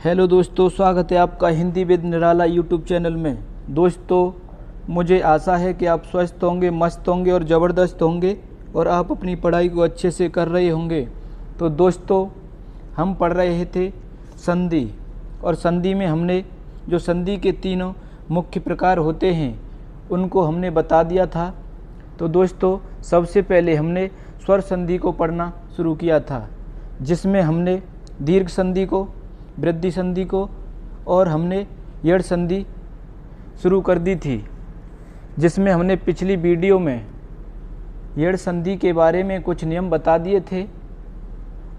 Hello दोस्तों, स्वागत है आपका Hindi with Nirala YouTube channel में। दोस्तों, मुझे आशा है कि आप स्वस्थ होंगे, मस्त होंगे और ज़बरदस्त होंगे और आप अपनी पढ़ाई को अच्छे से कर रहे होंगे। तो दोस्तों, हम पढ़ रहे थे संधि, और संधि में हमने जो संधि के तीनों मुख्य प्रकार होते हैं उनको हमने बता दिया था। तो दोस्तों, सबसे पहले हमने स्वर संधि को पढ़ना शुरू किया था, जिसमें हमने दीर्घ संधि को, वृद्धि संधि को और हमने यड़ संधि शुरू कर दी थी, जिसमें हमने पिछली वीडियो में यड़ संधि के बारे में कुछ नियम बता दिए थे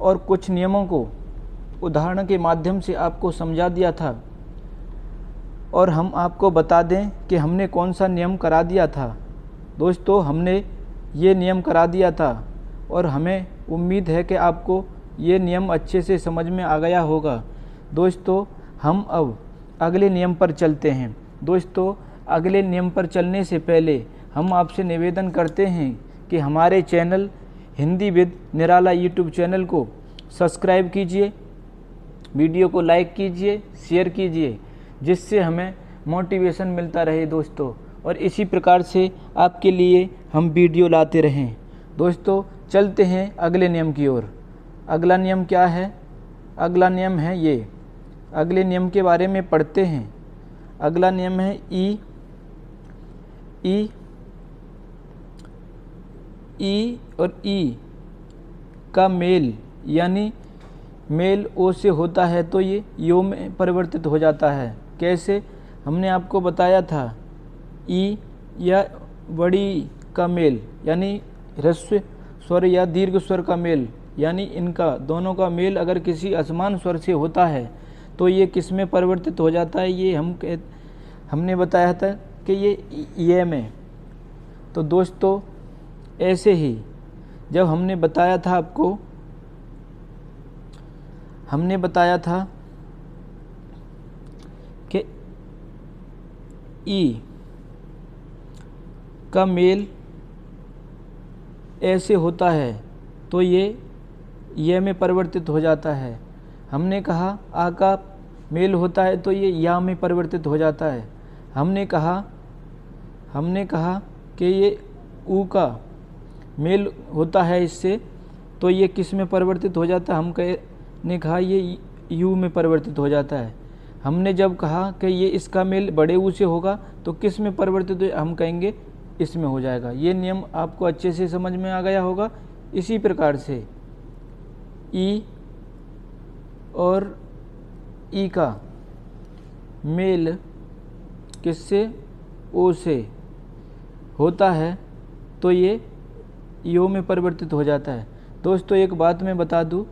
और कुछ नियमों को उदाहरण के माध्यम से आपको समझा दिया था। और हम आपको बता दें कि हमने कौन सा नियम करा दिया था। दोस्तों, हमने ये नियम करा दिया था और हमें उम्मीद है कि आपको ये नियम अच्छे से समझ में आ गया होगा। दोस्तों, हम अब अगले नियम पर चलते हैं। दोस्तों, अगले नियम पर चलने से पहले हम आपसे निवेदन करते हैं कि हमारे channel Hindi with Nirala YouTube channel को सब्सक्राइब कीजिए, वीडियो को लाइक कीजिए, शेयर कीजिए, जिससे हमें मोटिवेशन मिलता रहे दोस्तों, और इसी प्रकार से आपके लिए हम वीडियो लाते रहें। दोस्तों, चलते हैं अगले नियम की ओर। अगला नियम क्या है? अगला नियम है ये। अगले नियम के बारे में पढ़ते हैं। अगला नियम है ई और ई का मेल, यानी मेल ओ से होता है तो ये यो में परिवर्तित हो जाता है। कैसे? हमने आपको बताया था, ई या बड़ी का मेल यानी ह्रस्व स्वर या दीर्घ स्वर का मेल, यानी इनका दोनों का मेल अगर किसी असमान स्वर से होता है तो ये किस में परिवर्तित हो जाता है? ये हमने बताया था कि ये में। तो दोस्तों, ऐसे ही जब हमने बताया था आपको, हमने बताया था कि ई का मेल ऐसे होता है तो ये में परिवर्तित हो जाता है। हमने कहा आ का मेल होता है तो ये या में परिवर्तित हो जाता है। हमने कहा कि ये ऊ का मेल होता है इससे तो ये किस में परिवर्तित हो जाता है? हमने कहा ये यू में परिवर्तित हो जाता है। हमने जब कहा कि ये इसका मेल बड़े ऊ से होगा तो किस में परिवर्तित हो? हम कहेंगे इसमें हो जाएगा। ये नियम आपको अच्छे से समझ में आ गया होगा। इसी प्रकार से ई और ई का मेल किससे? ओ से होता है तो ये यो में परिवर्तित हो जाता है। दोस्तों, एक बात मैं बता दूं,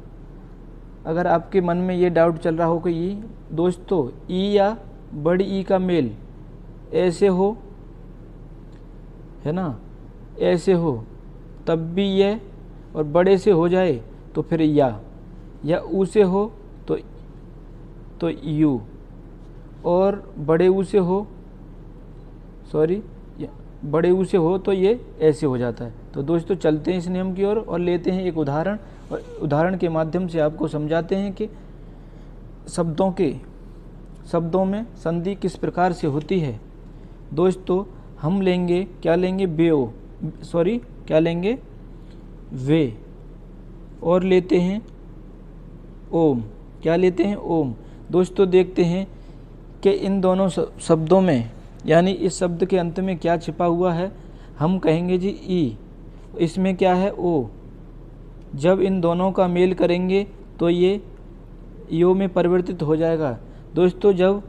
अगर आपके मन में ये डाउट चल रहा हो कि ई, दोस्तों, ई या बड़ी ई का मेल ऐसे हो, है ना, ऐसे हो तब भी ये, और बड़े से हो जाए तो फिर या ऊ से हो तो यू, और बड़े ऊ से हो, बड़े ऊ से हो तो ये ऐसे हो जाता है। तो दोस्तों, चलते हैं इस नियम की ओर और लेते हैं एक उदाहरण, और उदाहरण के माध्यम से आपको समझाते हैं कि शब्दों में संधि किस प्रकार से होती है। दोस्तों, हम लेंगे, क्या लेंगे? क्या लेंगे? वे, और लेते हैं ओम। क्या लेते हैं? ओम। दोस्तों, देखते हैं कि इन दोनों शब्दों में, यानी इस शब्द के अंत में क्या छिपा हुआ है। हम कहेंगे जी ई, इसमें क्या है? ओ। जब इन दोनों का मेल करेंगे तो ये यो में परिवर्तित हो जाएगा। दोस्तों, जब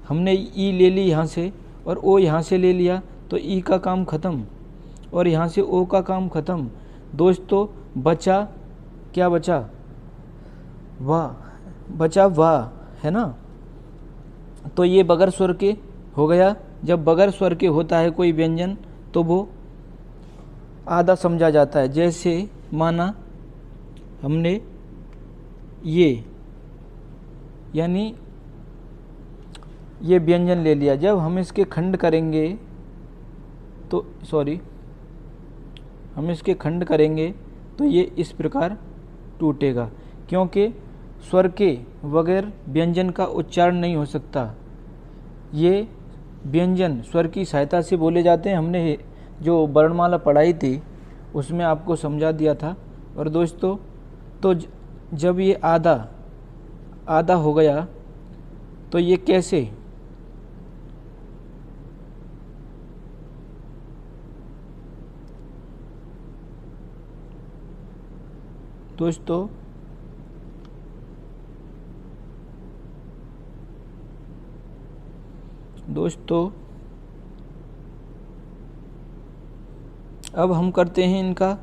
हमने ई ले ली यहाँ से और ओ यहाँ से ले लिया तो ई का काम ख़त्म और यहाँ से ओ का काम ख़त्म। दोस्तों, क्या बचा? वाह, है ना। तो ये बगैर स्वर के हो गया। जब बगैर स्वर के होता है कोई व्यंजन तो वो आधा समझा जाता है। जैसे माना हमने ये, यानी ये व्यंजन ले लिया, जब हम इसके खंड करेंगे तो ये इस प्रकार टूटेगा, क्योंकि स्वर के बगैर व्यंजन का उच्चारण नहीं हो सकता। ये व्यंजन स्वर की सहायता से बोले जाते हैं। हमने जो वर्णमाला पढ़ाई थी उसमें आपको समझा दिया था। और दोस्तों, तो जब ये आधा आधा हो गया तो ये कैसे, दोस्तों अब हम करते हैं इनका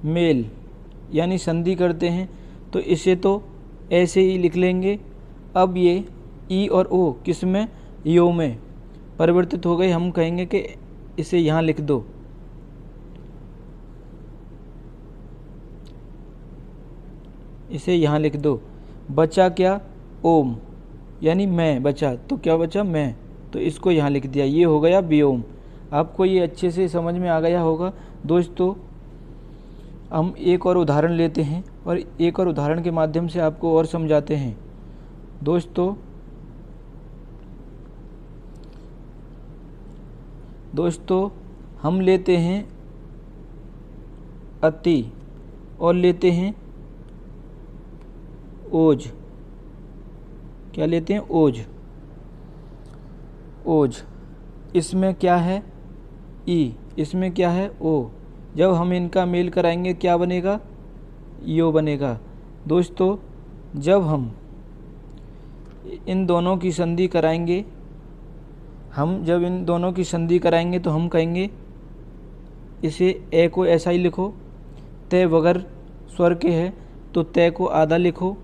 मेल यानी संधि करते हैं। तो इसे तो ऐसे ही लिख लेंगे। अब ये ई और ओ किस में, यो में परिवर्तित हो गए। हम कहेंगे कि इसे यहाँ लिख दो। इसे यहाँ लिख दो। बचा क्या, ओम यानी मैं बचा, तो क्या बचा, मैं, तो इसको यहाँ लिख दिया। ये हो गया व्योम। आपको ये अच्छे से समझ में आ गया होगा। दोस्तों, हम एक और उदाहरण लेते हैं और एक और उदाहरण के माध्यम से आपको और समझाते हैं। दोस्तों हम लेते हैं अति और लेते हैं ओज। क्या लेते हैं, ओज। ओज इसमें क्या है, ई, इसमें क्या है, ओ। जब हम इनका मेल कराएंगे क्या बनेगा, यो बनेगा। दोस्तों, जब हम इन दोनों की संधि कराएंगे, तो हम कहेंगे इसे ए को ऐसा ही लिखो। तय बगैर स्वर के है तो तय को आधा लिखो।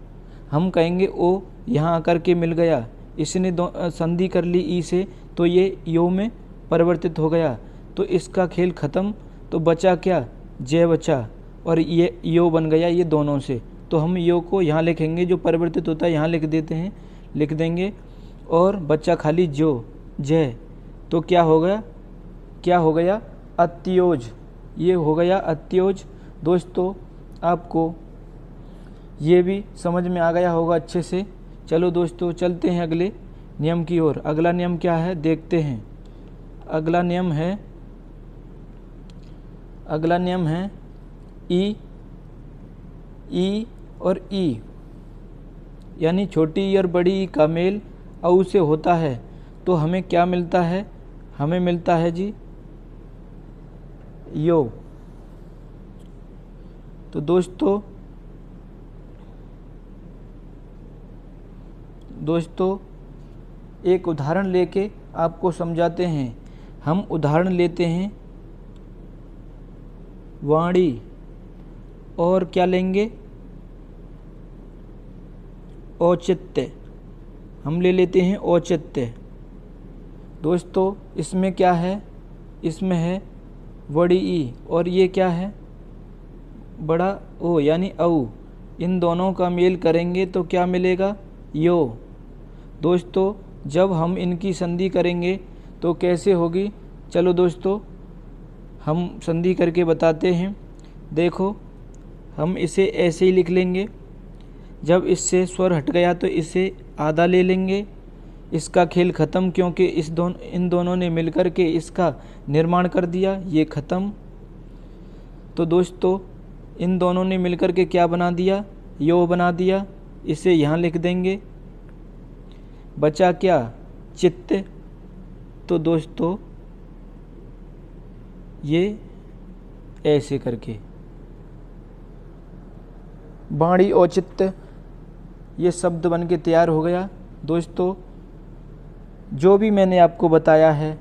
हम कहेंगे ओ यहाँ आकर के मिल गया, इसने संधि कर ली ई से, तो ये यो में परिवर्तित हो गया। तो इसका खेल ख़त्म। तो बचा क्या, जय बचा, और ये यो बन गया ये दोनों से। तो हम यो को यहाँ लिखेंगे, जो परिवर्तित होता है यहाँ लिख देंगे। और बच्चा खाली जो, जय, तो क्या हो गया, अत्योज। ये हो गया अत्योज। दोस्तों, आपको ये भी समझ में आ गया होगा अच्छे से। चलो दोस्तों, चलते हैं अगले नियम की ओर। अगला नियम क्या है देखते हैं। अगला नियम है ई और ई यानी छोटी ई और बड़ी ई का मेल औ से होता है। तो हमें क्या मिलता है, हमें मिलता है जी यो। तो दोस्तों एक उदाहरण लेके आपको समझाते हैं। हम उदाहरण लेते हैं वाणी, और क्या लेंगे, औचित्य। हम ले लेते हैं औचित्य। दोस्तों, इसमें क्या है, इसमें है बड़ी ई और ये क्या है, बड़ा ओ यानी औ। इन दोनों का मेल करेंगे तो क्या मिलेगा, यो। दोस्तों, जब हम इनकी संधि करेंगे तो कैसे होगी, चलो दोस्तों हम संधि करके बताते हैं। देखो, हम इसे ऐसे ही लिख लेंगे। जब इससे स्वर हट गया तो इसे आधा ले लेंगे। इसका खेल ख़त्म, क्योंकि इन दोनों ने मिलकर के इसका निर्माण कर दिया, ये ख़त्म। तो दोस्तों, इन दोनों ने मिलकर के क्या बना दिया, यो बना दिया। इसे यहाँ लिख देंगे। बचा क्या, चित्त। तो दोस्तों ये ऐसे करके वाणी औचित्य ये शब्द बन के तैयार हो गया। दोस्तों, जो भी मैंने आपको बताया है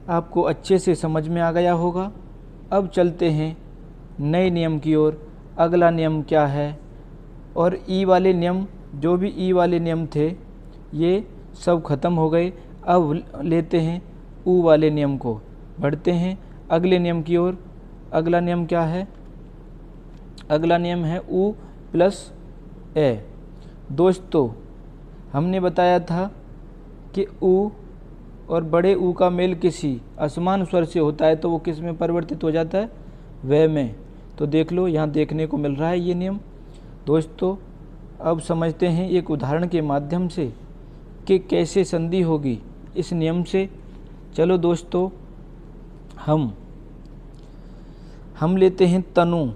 आपको अच्छे से समझ में आ गया होगा। अब चलते हैं नए नियम की ओर। अगला नियम क्या है, और ई वाले नियम, जो भी ई वाले नियम थे ये सब खत्म हो गए। अब लेते हैं ऊ वाले नियम को, बढ़ते हैं अगले नियम की ओर। अगला नियम क्या है, अगला नियम है ऊ प्लस ए। दोस्तों, हमने बताया था कि ऊ और बड़े ऊ का मेल किसी असमान स्वर से होता है तो वो किस में परिवर्तित हो जाता है, वे में। तो देख लो, यहाँ देखने को मिल रहा है ये नियम। दोस्तों अब समझते हैं एक उदाहरण के माध्यम से कि कैसे संधि होगी इस नियम से। चलो दोस्तों हम लेते हैं तनु।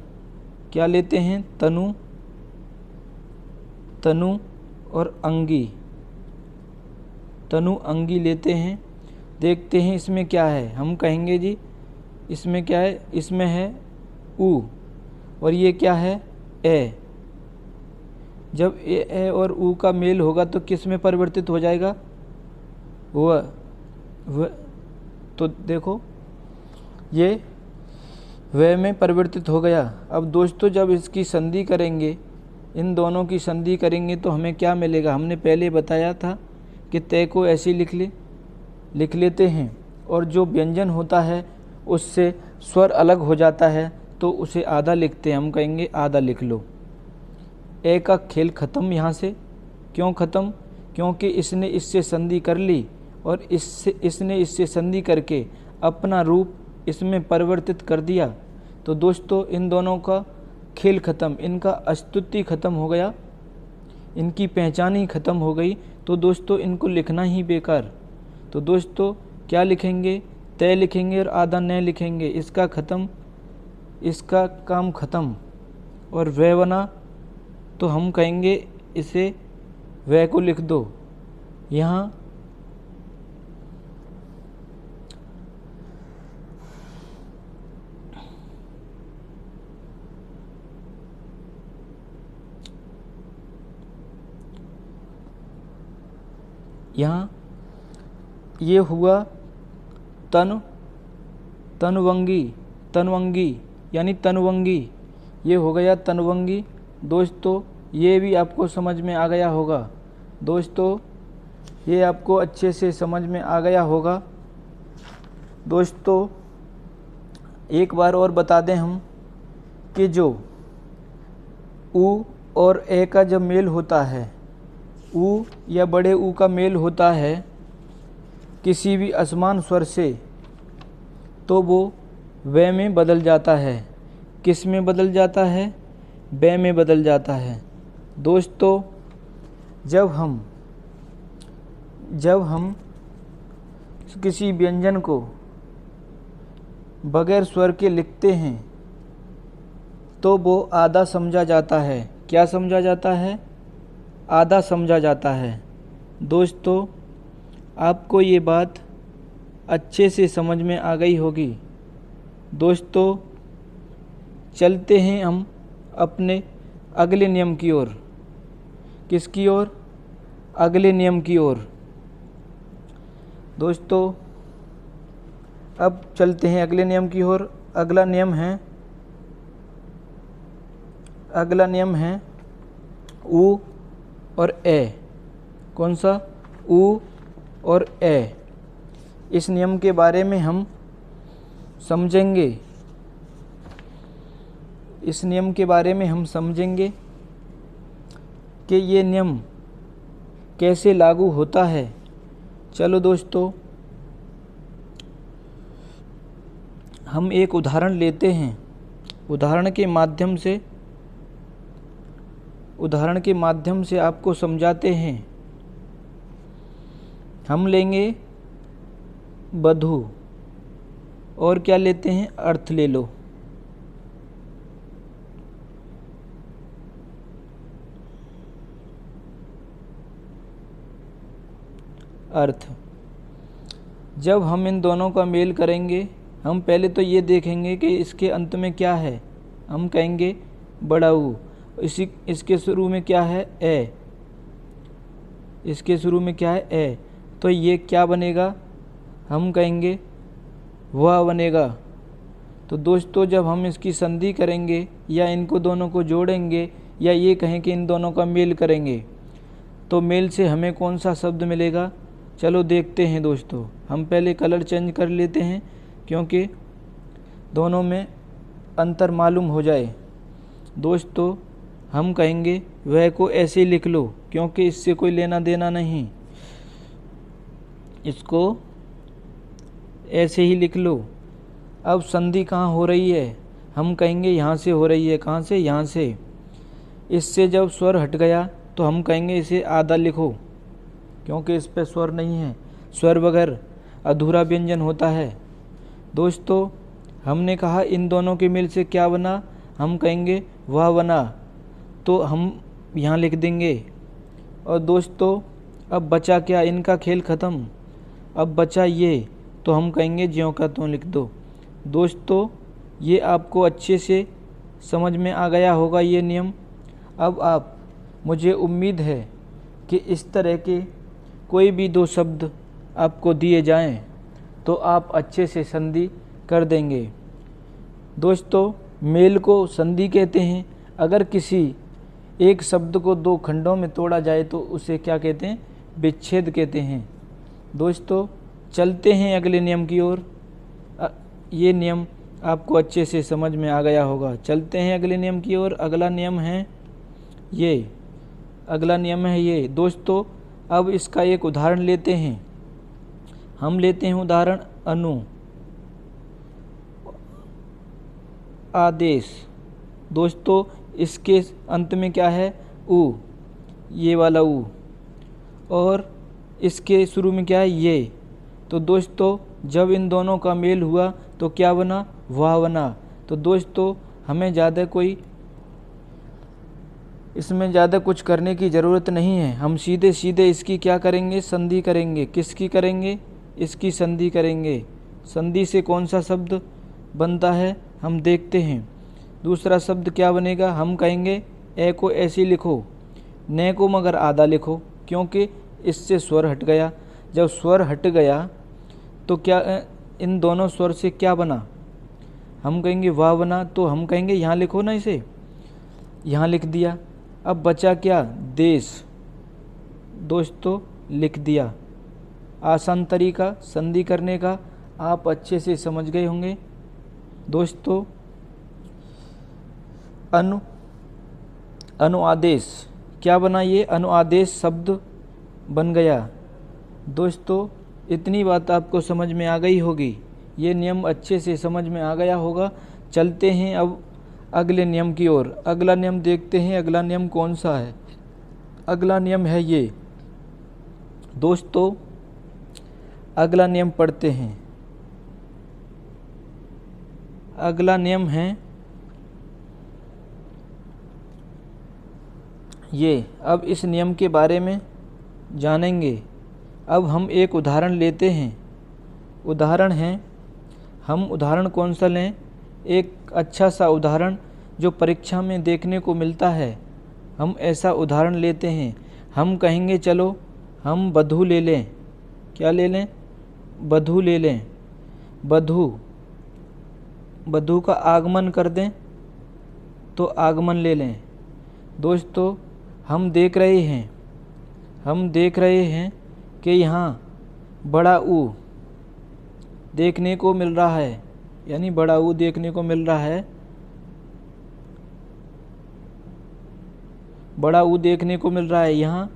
क्या लेते हैं? तनु, तनु और अंगी। तनु अंगी लेते हैं। देखते हैं इसमें क्या है। हम कहेंगे जी इसमें क्या है? इसमें है उ और ये क्या है? ए। जब ए और उ का मेल होगा तो किस में परिवर्तित हो जाएगा? व। तो देखो ये व में परिवर्तित हो गया। अब दोस्तों जब इसकी संधि करेंगे, इन दोनों की संधि करेंगे तो हमें क्या मिलेगा? हमने पहले बताया था कि तय को ऐसे लिख लेते हैं और जो व्यंजन होता है उससे स्वर अलग हो जाता है तो उसे आधा लिखते हैं। हम कहेंगे आधा लिख लो। ए का खेल ख़त्म यहाँ से। क्यों ख़त्म? क्योंकि इसने इससे संधि कर ली और इसने इससे संधि करके अपना रूप इसमें परिवर्तित कर दिया। तो दोस्तों इन दोनों का खेल ख़त्म, इनका अस्तित्व ख़त्म हो गया, इनकी पहचान ही ख़त्म हो गई। तो दोस्तों इनको लिखना ही बेकार। तो दोस्तों क्या लिखेंगे? तय लिखेंगे और आधा न लिखेंगे। इसका ख़त्म, इसका काम ख़त्म। और वह बना तो हम कहेंगे इसे वह को लिख दो। यहाँ ये हुआ तनवंगी यानी तनवंगी। ये हो गया तनवंगी। दोस्तों ये भी आपको समझ में आ गया होगा। दोस्तों ये आपको अच्छे से समझ में आ गया होगा। दोस्तों एक बार और बता दें हम कि जो उ और ए का जब मेल होता है, उ या बड़े उ का मेल होता है किसी भी असमान स्वर से, तो वो व में बदल जाता है। किस में बदल जाता है? व में बदल जाता है। दोस्तों जब हम किसी व्यंजन को बगैर स्वर के लिखते हैं तो वो आधा समझा जाता है। क्या समझा जाता है? आधा समझा जाता है। दोस्तों आपको ये बात अच्छे से समझ में आ गई होगी। दोस्तों चलते हैं हम अपने अगले नियम की ओर। किसकी ओर? अगले नियम की ओर। दोस्तों अब चलते हैं अगले नियम की ओर। अगला नियम है उ और ए। कौन सा? उ और ए। इस नियम के बारे में हम समझेंगे। इस नियम के बारे में हम समझेंगे कि ये नियम कैसे लागू होता है। चलो दोस्तों हम एक उदाहरण लेते हैं। उदाहरण के माध्यम से आपको समझाते हैं। हम लेंगे बधू और क्या लेते हैं? अर्थ ले लो। अर्थ। जब हम इन दोनों का मेल करेंगे, हम पहले तो ये देखेंगे कि इसके अंत में क्या है। हम कहेंगे बड़ा ऊ। इसके शुरू में क्या है? ए। इसके शुरू में क्या है? ए। तो ये क्या बनेगा? हम कहेंगे वह बनेगा। तो दोस्तों जब हम इसकी संधि करेंगे या इनको दोनों को जोड़ेंगे या ये कहें कि इन दोनों का मेल करेंगे तो मेल से हमें कौन सा शब्द मिलेगा? चलो देखते हैं दोस्तों। हम पहले कलर चेंज कर लेते हैं क्योंकि दोनों में अंतर मालूम हो जाए। दोस्तों हम कहेंगे वह को ऐसे लिख लो क्योंकि इससे कोई लेना देना नहीं। इसको ऐसे ही लिख लो। अब संधि कहाँ हो रही है? हम कहेंगे यहाँ से हो रही है। कहाँ से? यहाँ से। इससे जब स्वर हट गया तो हम कहेंगे इसे आधा लिखो, क्योंकि इस पे स्वर नहीं है। स्वर बगैर अधूरा व्यंजन होता है। दोस्तों, हमने कहा इन दोनों के मेल से क्या बना, हम कहेंगे वह बना, तो हम यहाँ लिख देंगे। और दोस्तों, अब बचा क्या, इनका खेल ख़त्म। अब बचा ये, तो हम कहेंगे ज्यों का त्यों लिख दो। दोस्तों, ये आपको अच्छे से समझ में आ गया होगा ये नियम। अब आप, मुझे उम्मीद है कि इस तरह के कोई भी दो शब्द आपको दिए जाएं तो आप अच्छे से संधि कर देंगे। दोस्तों, मेल को संधि कहते हैं। अगर किसी एक शब्द को दो खंडों में तोड़ा जाए तो उसे क्या कहते हैं, विच्छेद कहते हैं। दोस्तों, चलते हैं अगले नियम की ओर। ये नियम आपको अच्छे से समझ में आ गया होगा। चलते हैं अगले नियम की ओर। अगला नियम है ये। दोस्तों, अब इसका एक उदाहरण लेते हैं। हम लेते हैं उदाहरण अनु आदेश। दोस्तों, इसके अंत में क्या है, उ, ये वाला उ, और इसके शुरू में क्या है, ये। तो दोस्तों, जब इन दोनों का मेल हुआ तो क्या बना, वाह बना। तो दोस्तों, हमें इसमें ज़्यादा कुछ करने की ज़रूरत नहीं है। हम सीधे सीधे इसकी क्या करेंगे, संधि करेंगे। किसकी करेंगे, इसकी संधि करेंगे। संधि से कौन सा शब्द बनता है हम देखते हैं। दूसरा शब्द क्या बनेगा, हम कहेंगे ए को ऐसे लिखो, ने को मगर आधा लिखो, क्योंकि इससे स्वर हट गया। जब स्वर हट गया तो क्या इन दोनों स्वर से क्या बना, हम कहेंगे वाह बना। तो हम कहेंगे यहाँ लिखो ना, इसे यहाँ लिख दिया। अब बचा क्या, देश। दोस्तों, लिख दिया। आसान तरीका संधि करने का आप अच्छे से समझ गए होंगे। दोस्तों, अनुआदेश क्या बना, ये अनुआदेश शब्द बन गया। दोस्तों, इतनी बात आपको समझ में आ गई होगी। ये नियम अच्छे से समझ में आ गया होगा। चलते हैं अब अगले नियम की ओर। अगला नियम देखते हैं, अगला नियम कौन सा है। अगला नियम है ये। दोस्तों, अगला नियम पढ़ते हैं। अगला नियम है ये। अब इस नियम के बारे में जानेंगे। अब हम एक उदाहरण लेते हैं। उदाहरण है, हम उदाहरण कौन सा लें, एक अच्छा सा उदाहरण जो परीक्षा में देखने को मिलता है, हम ऐसा उदाहरण लेते हैं। हम कहेंगे चलो हम बधू ले लें। क्या ले लें, बधू ले लें। बधू का आगमन कर दें तो आगमन ले लें। दोस्तों, हम देख रहे हैं कि यहाँ बड़ा ऊ देखने को मिल रहा है, यानी बड़ा ऊ देखने को मिल रहा है। बड़ा ऊ देखने को मिल रहा है, यहाँ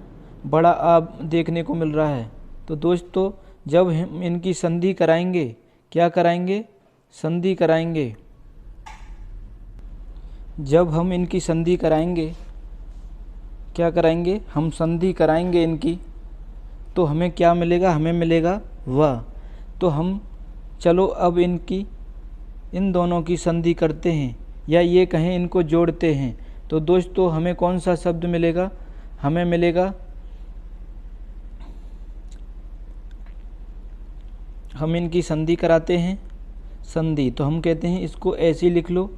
बड़ा आ देखने को मिल रहा है। तो दोस्तों, जब हम इनकी संधि कराएंगे, क्या कराएंगे, संधि कराएंगे। जब हम इनकी संधि कराएंगे, क्या कराएंगे, हम संधि कराएंगे इनकी, तो हमें क्या मिलेगा, हमें मिलेगा वह। तो हम चलो अब इन दोनों की संधि करते हैं, या ये कहें इनको जोड़ते हैं। तो दोस्तों, हमें कौन सा शब्द मिलेगा, हमें मिलेगा, हम इनकी संधि कराते हैं, संधि। तो हम कहते हैं इसको ऐसे लिख लो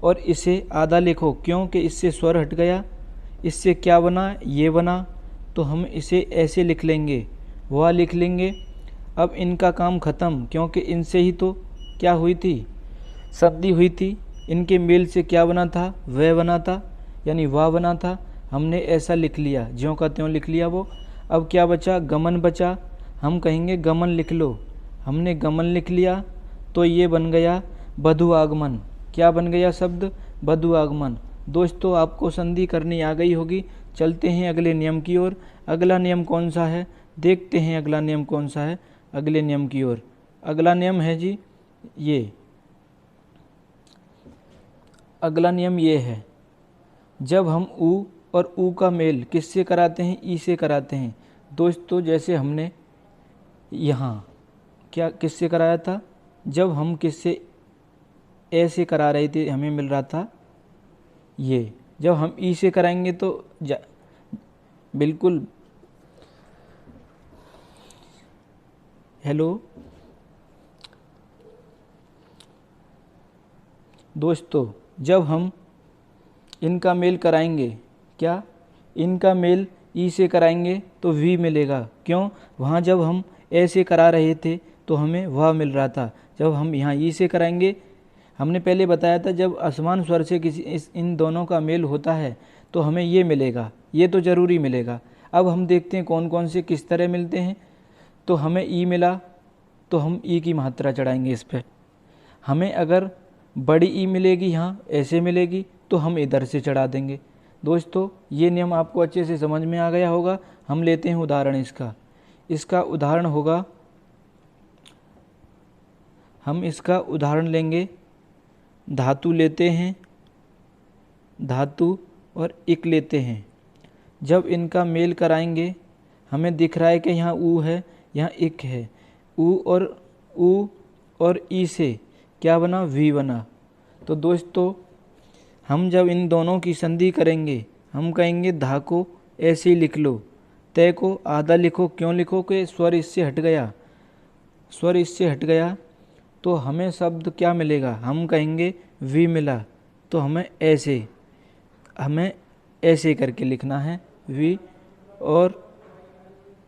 और इसे आधा लिखो, क्योंकि इससे स्वर हट गया। इससे क्या बना, ये बना। तो हम इसे ऐसे लिख लेंगे, वह लिख लेंगे। अब इनका काम ख़त्म, क्योंकि इनसे ही तो क्या हुई थी, संधि हुई थी। इनके मेल से क्या बना था, वह बना था, यानी वाह बना था। हमने ऐसा लिख लिया, ज्यों का त्यों लिख लिया वो। अब क्या बचा, गमन बचा। हम कहेंगे गमन लिख लो। हमने गमन लिख लिया, तो ये बन गया बधू आगमन। क्या बन गया शब्द, बधू आगमन। दोस्तों, आपको संधि करनी आ गई होगी। चलते हैं अगले नियम की ओर। अगला नियम कौन सा है, देखते हैं अगला नियम कौन सा है अगले नियम की ओर। अगला नियम है जी ये। अगला नियम ये है। जब हम ऊ और ऊ का मेल किससे कराते हैं, ई से कराते हैं। दोस्तों जैसे हमने यहाँ क्या किससे कराया था, जब हम किससे ए से करा रहे थे हमें मिल रहा था ये, जब हम ई से कराएंगे तो बिल्कुल। हेलो दोस्तों, जब हम इनका मेल कराएंगे, क्या इनका मेल ई से कराएंगे तो वी मिलेगा। क्यों, वहाँ जब हम ए से करा रहे थे तो हमें वह मिल रहा था। जब हम यहाँ ई से कराएंगे, हमने पहले बताया था जब असमान स्वर से इन दोनों का मेल होता है तो हमें ये मिलेगा, ये तो ज़रूरी मिलेगा। अब हम देखते हैं कौन कौन से किस तरह मिलते हैं। तो हमें ई मिला तो हम ई की मात्रा चढ़ाएंगे इस पर। हमें अगर बड़ी ई मिलेगी यहाँ ऐसे मिलेगी तो हम इधर से चढ़ा देंगे। दोस्तों ये नियम आपको अच्छे से समझ में आ गया होगा। हम लेते हैं उदाहरण इसका उदाहरण होगा, हम इसका उदाहरण लेंगे। धातु लेते हैं, धातु और इक लेते हैं। जब इनका मेल कराएंगे हमें दिख रहा है कि यहाँ ऊ है, यहाँ इक है। ऊ और ई से क्या बना, वी बना। तो दोस्तों हम जब इन दोनों की संधि करेंगे हम कहेंगे धा को ऐसे ही लिख लो, तय को आधा लिखो। क्यों लिखो कि स्वर इससे हट गया, स्वर इससे हट गया तो हमें शब्द क्या मिलेगा, हम कहेंगे वी मिला। तो हमें ऐसे करके लिखना है वी, और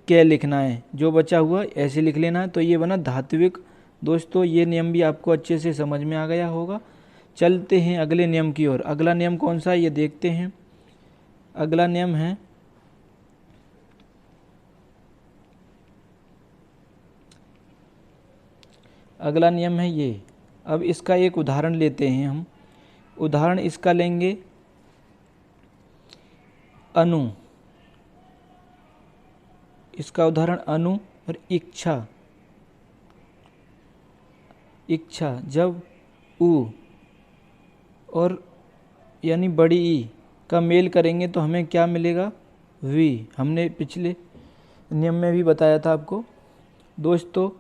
क्या लिखना है, जो बचा हुआ ऐसे लिख लेना है। तो ये बना धात्विक। दोस्तों ये नियम भी आपको अच्छे से समझ में आ गया होगा। चलते हैं अगले नियम की ओर। अगला नियम कौन सा है ये देखते हैं। अगला नियम है ये। अब इसका एक उदाहरण लेते हैं हम। उदाहरण इसका लेंगे अनु, इसका उदाहरण अनु और इच्छा। जब ऊ और यानी बड़ी ई का मेल करेंगे तो हमें क्या मिलेगा, वी। हमने पिछले नियम में भी बताया था आपको। दोस्तों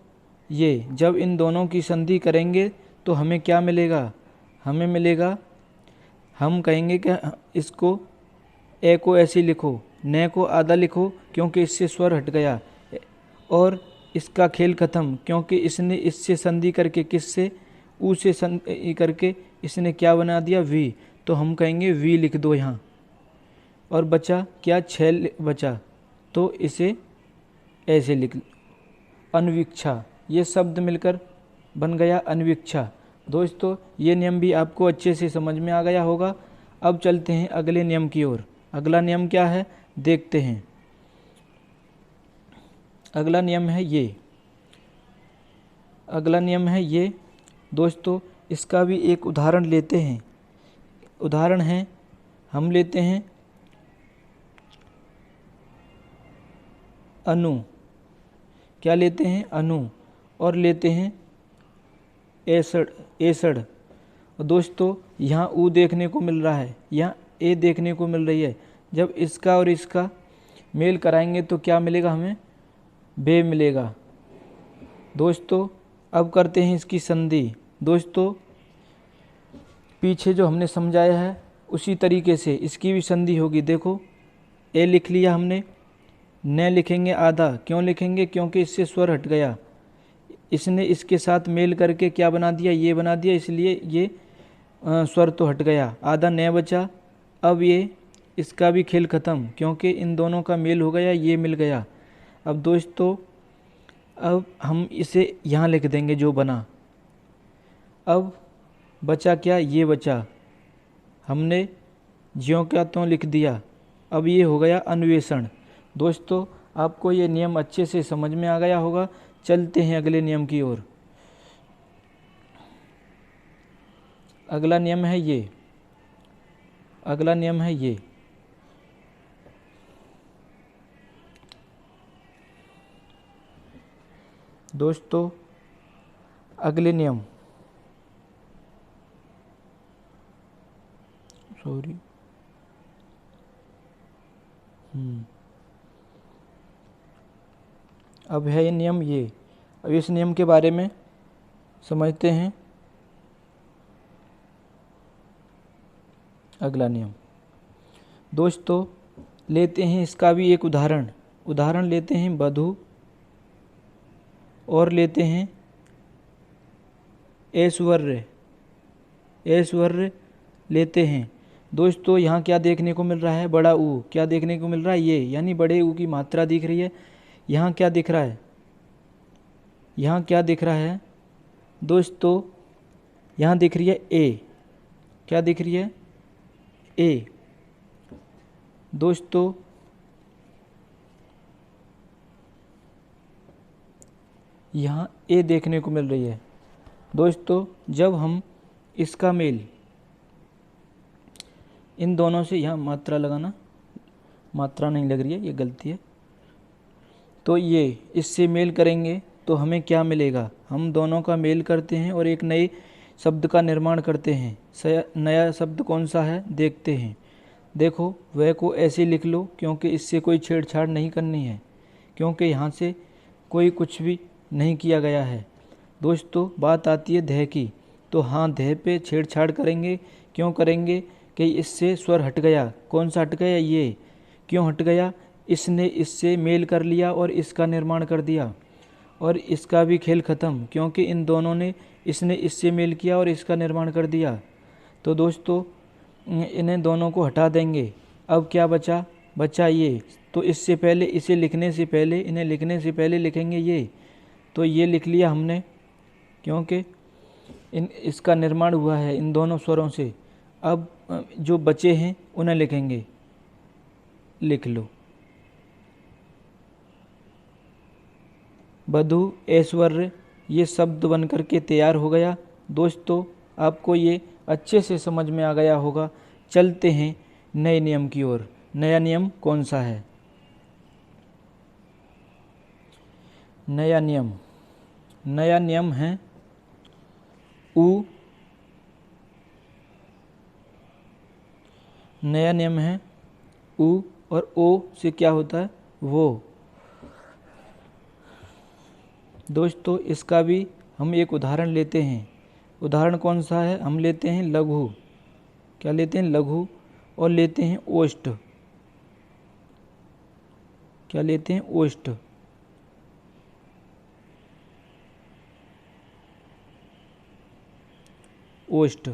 ये जब इन दोनों की संधि करेंगे तो हमें क्या मिलेगा, हमें मिलेगा, हम कहेंगे कि इसको ए को ऐसे लिखो, न को आधा लिखो क्योंकि इससे स्वर हट गया, और इसका खेल खत्म क्योंकि इसने इससे संधि करके किससे, ऊ से संधि करके इसने क्या बना दिया, वी। तो हम कहेंगे वी लिख दो यहाँ। और बचा क्या, छः बचा, तो इसे ऐसे लिख, अन्वीक्षा। ये शब्द मिलकर बन गया अन्वीक्षा। दोस्तों ये नियम भी आपको अच्छे से समझ में आ गया होगा। अब चलते हैं अगले नियम की ओर। अगला नियम क्या है देखते हैं। अगला नियम है ये। दोस्तों इसका भी एक उदाहरण लेते हैं। उदाहरण है, हम लेते हैं अनु, क्या लेते हैं, अनु, और लेते हैं एसड़। और दोस्तों यहाँ ऊ देखने को मिल रहा है, यहाँ ए देखने को मिल रही है। जब इसका और इसका मेल कराएंगे तो क्या मिलेगा, हमें बे मिलेगा। दोस्तों अब करते हैं इसकी संधि। दोस्तों पीछे जो हमने समझाया है उसी तरीके से इसकी भी संधि होगी। देखो ए लिख लिया हमने, न लिखेंगे आधा। क्यों लिखेंगे, क्योंकि इससे स्वर हट गया, इसने इसके साथ मेल करके क्या बना दिया, ये बना दिया, इसलिए ये स्वर तो हट गया, आधा न बचा। अब ये इसका भी खेल ख़त्म क्योंकि इन दोनों का मेल हो गया, ये मिल गया। अब दोस्तों अब हम इसे यहाँ लिख देंगे जो बना। अब बचा क्या, ये बचा, हमने ज्यों क्या त्यों लिख दिया। अब ये हो गया अन्वेषण। दोस्तों आपको ये नियम अच्छे से समझ में आ गया होगा। चलते हैं अगले नियम की ओर। अगला नियम है ये। दोस्तों अगले नियम, अब है ये नियम ये। अब इस नियम के बारे में समझते हैं। अगला नियम दोस्तों, लेते हैं इसका भी एक उदाहरण लेते हैं बधू और लेते हैं ऐश्वर्य लेते हैं। दोस्तों यहाँ क्या देखने को मिल रहा है, बड़ा ऊ क्या देखने को मिल रहा है, ये यानी बड़े ऊ की मात्रा दिख रही है। यहाँ क्या दिख रहा है, यहाँ क्या दिख रहा है दोस्तों, यहाँ दिख रही है ए। क्या दिख रही है, ए। दोस्तों यहाँ ए देखने को मिल रही है। दोस्तों जब हम इसका मेल इन दोनों से, यहाँ मात्रा लगाना, मात्रा नहीं लग रही है, ये गलती है। तो ये इससे मेल करेंगे तो हमें क्या मिलेगा, हम दोनों का मेल करते हैं और एक नए शब्द का निर्माण करते हैं। नया शब्द कौन सा है देखते हैं। देखो वह को ऐसे लिख लो क्योंकि इससे कोई छेड़छाड़ नहीं करनी है, क्योंकि यहाँ से कोई कुछ भी नहीं किया गया है। दोस्तों बात आती है धै की, तो हाँ धै पे छेड़छाड़ करेंगे। क्यों करेंगे कि इससे स्वर हट गया। कौन सा हट गया, ये। क्यों हट गया, इसने इससे मेल कर लिया और इसका निर्माण कर दिया, और इसका भी खेल ख़त्म, क्योंकि इन दोनों ने, इसने इससे मेल किया और इसका निर्माण कर दिया। तो दोस्तों इन्हें दोनों को हटा देंगे। अब क्या बचा ये। तो इससे पहले, इसे लिखने से पहले, इन्हें लिखने से पहले लिखेंगे ये। तो ये लिख लिया हमने, क्योंकि इसका निर्माण हुआ है इन दोनों स्वरों से। अब जो बचे हैं उन्हें लिखेंगे, लिख लो। बधू ऐश्वर्य ये शब्द बनकर के तैयार हो गया। दोस्तों आपको ये अच्छे से समझ में आ गया होगा। चलते हैं नए नियम की ओर। नया नियम कौन सा है, नया नियम है ऊ। नया नियम है ऊ, और ओ से क्या होता है, वो। दोस्तों इसका भी हम एक उदाहरण लेते हैं। उदाहरण कौन सा है, हम लेते हैं लघु। क्या लेते हैं, लघु, और लेते हैं ओष्ठ। क्या लेते हैं, ओष्ठ। ओष्ठ।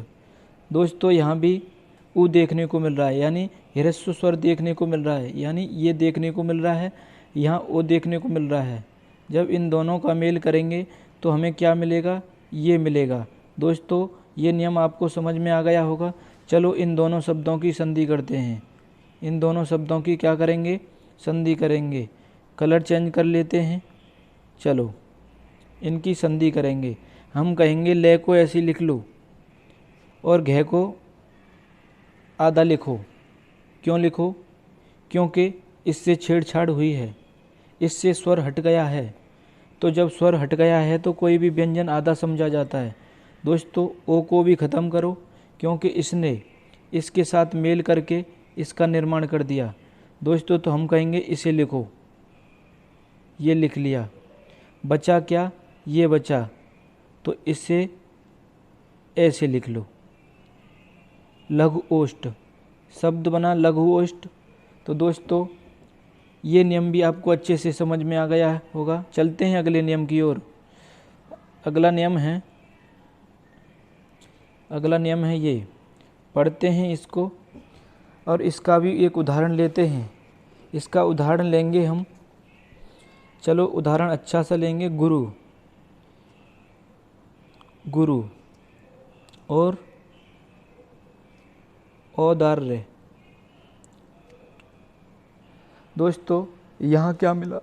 दोस्तों यहाँ भी ऊ देखने को मिल रहा है, यानी ह्रस्व स्वर देखने को मिल रहा है, यानी ये देखने को मिल रहा है, यहाँ ओ देखने को मिल रहा है। जब इन दोनों का मेल करेंगे तो हमें क्या मिलेगा, ये मिलेगा। दोस्तों ये नियम आपको समझ में आ गया होगा। चलो इन दोनों शब्दों की संधि करते हैं। इन दोनों शब्दों की क्या करेंगे, संधि करेंगे। कलर चेंज कर लेते हैं। चलो इनकी संधि करेंगे। हम कहेंगे ले को ऐसी लिख लो और घे को आधा लिखो। क्यों लिखो, क्योंकि इससे छेड़छाड़ हुई है, इससे स्वर हट गया है। तो जब स्वर हट गया है तो कोई भी व्यंजन आधा समझा जाता है। दोस्तों ओ को भी ख़त्म करो, क्योंकि इसने इसके साथ मेल करके इसका निर्माण कर दिया। दोस्तों तो हम कहेंगे इसे लिखो, ये लिख लिया। बचा क्या, ये बचा, तो इसे ऐसे लिख लो, लघु ओष्ठ। शब्द बना लघु ओष्ठ। तो दोस्तों ये नियम भी आपको अच्छे से समझ में आ गया होगा। चलते हैं अगले नियम की ओर। अगला नियम है ये, पढ़ते हैं इसको और इसका भी एक उदाहरण लेते हैं। इसका उदाहरण लेंगे हम, चलो उदाहरण अच्छा सा लेंगे। गुरु और औदार्य। दोस्तों यहाँ क्या मिला,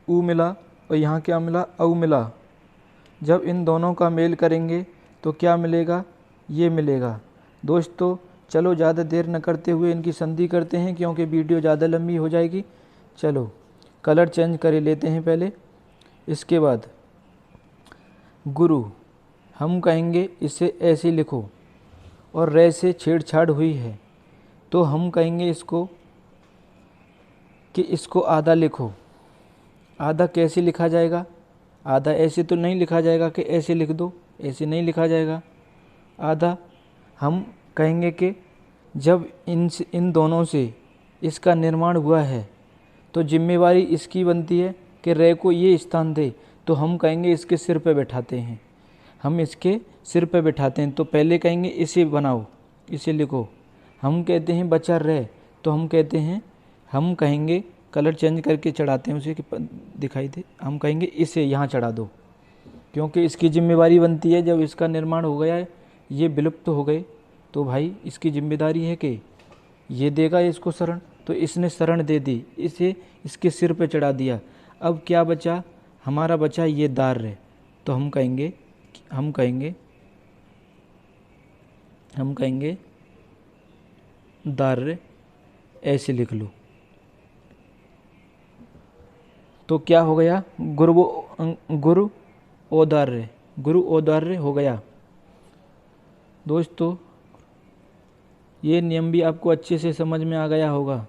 ऊ मिला, और यहाँ क्या मिला, औ मिला। जब इन दोनों का मेल करेंगे तो क्या मिलेगा, ये मिलेगा। दोस्तों चलो ज़्यादा देर न करते हुए इनकी संधि करते हैं, क्योंकि वीडियो ज़्यादा लंबी हो जाएगी। चलो कलर चेंज कर लेते हैं पहले। इसके बाद गुरु, हम कहेंगे इसे ऐसे लिखो, और रे से छेड़छाड़ हुई है तो हम कहेंगे इसको कि इसको आधा लिखो। आधा कैसे लिखा जाएगा? आधा ऐसे तो नहीं लिखा जाएगा कि ऐसे लिख दो, ऐसे नहीं लिखा जाएगा। आधा हम कहेंगे कि जब इन दोनों से इसका निर्माण हुआ है तो जिम्मेवारी इसकी बनती है कि रे को ये स्थान दे, तो हम कहेंगे इसके सिर पे बैठाते हैं, हम इसके सिर पे बैठाते हैं। तो पहले कहेंगे इसे बनाओ, इसे लिखो। हम कहते हैं बचा रे, तो हम कहते हैं, हम कहेंगे कलर चेंज करके चढ़ाते हैं उसे कि दिखाई दे, हम कहेंगे इसे यहाँ चढ़ा दो, क्योंकि इसकी जिम्मेवारी बनती है जब इसका निर्माण हो गया है, ये विलुप्त हो गए, तो भाई इसकी जिम्मेदारी है कि ये देगा इसको शरण। तो इसने शरण दे दी, इसे इसके सिर पे चढ़ा दिया। अब क्या बचा? हमारा बचा ये दार्य। तो हम कहेंगे दार्य, ऐसे लिख लो। तो क्या हो गया? गुरु औदार्य हो गया। दोस्तों, ये नियम भी आपको अच्छे से समझ में आ गया होगा।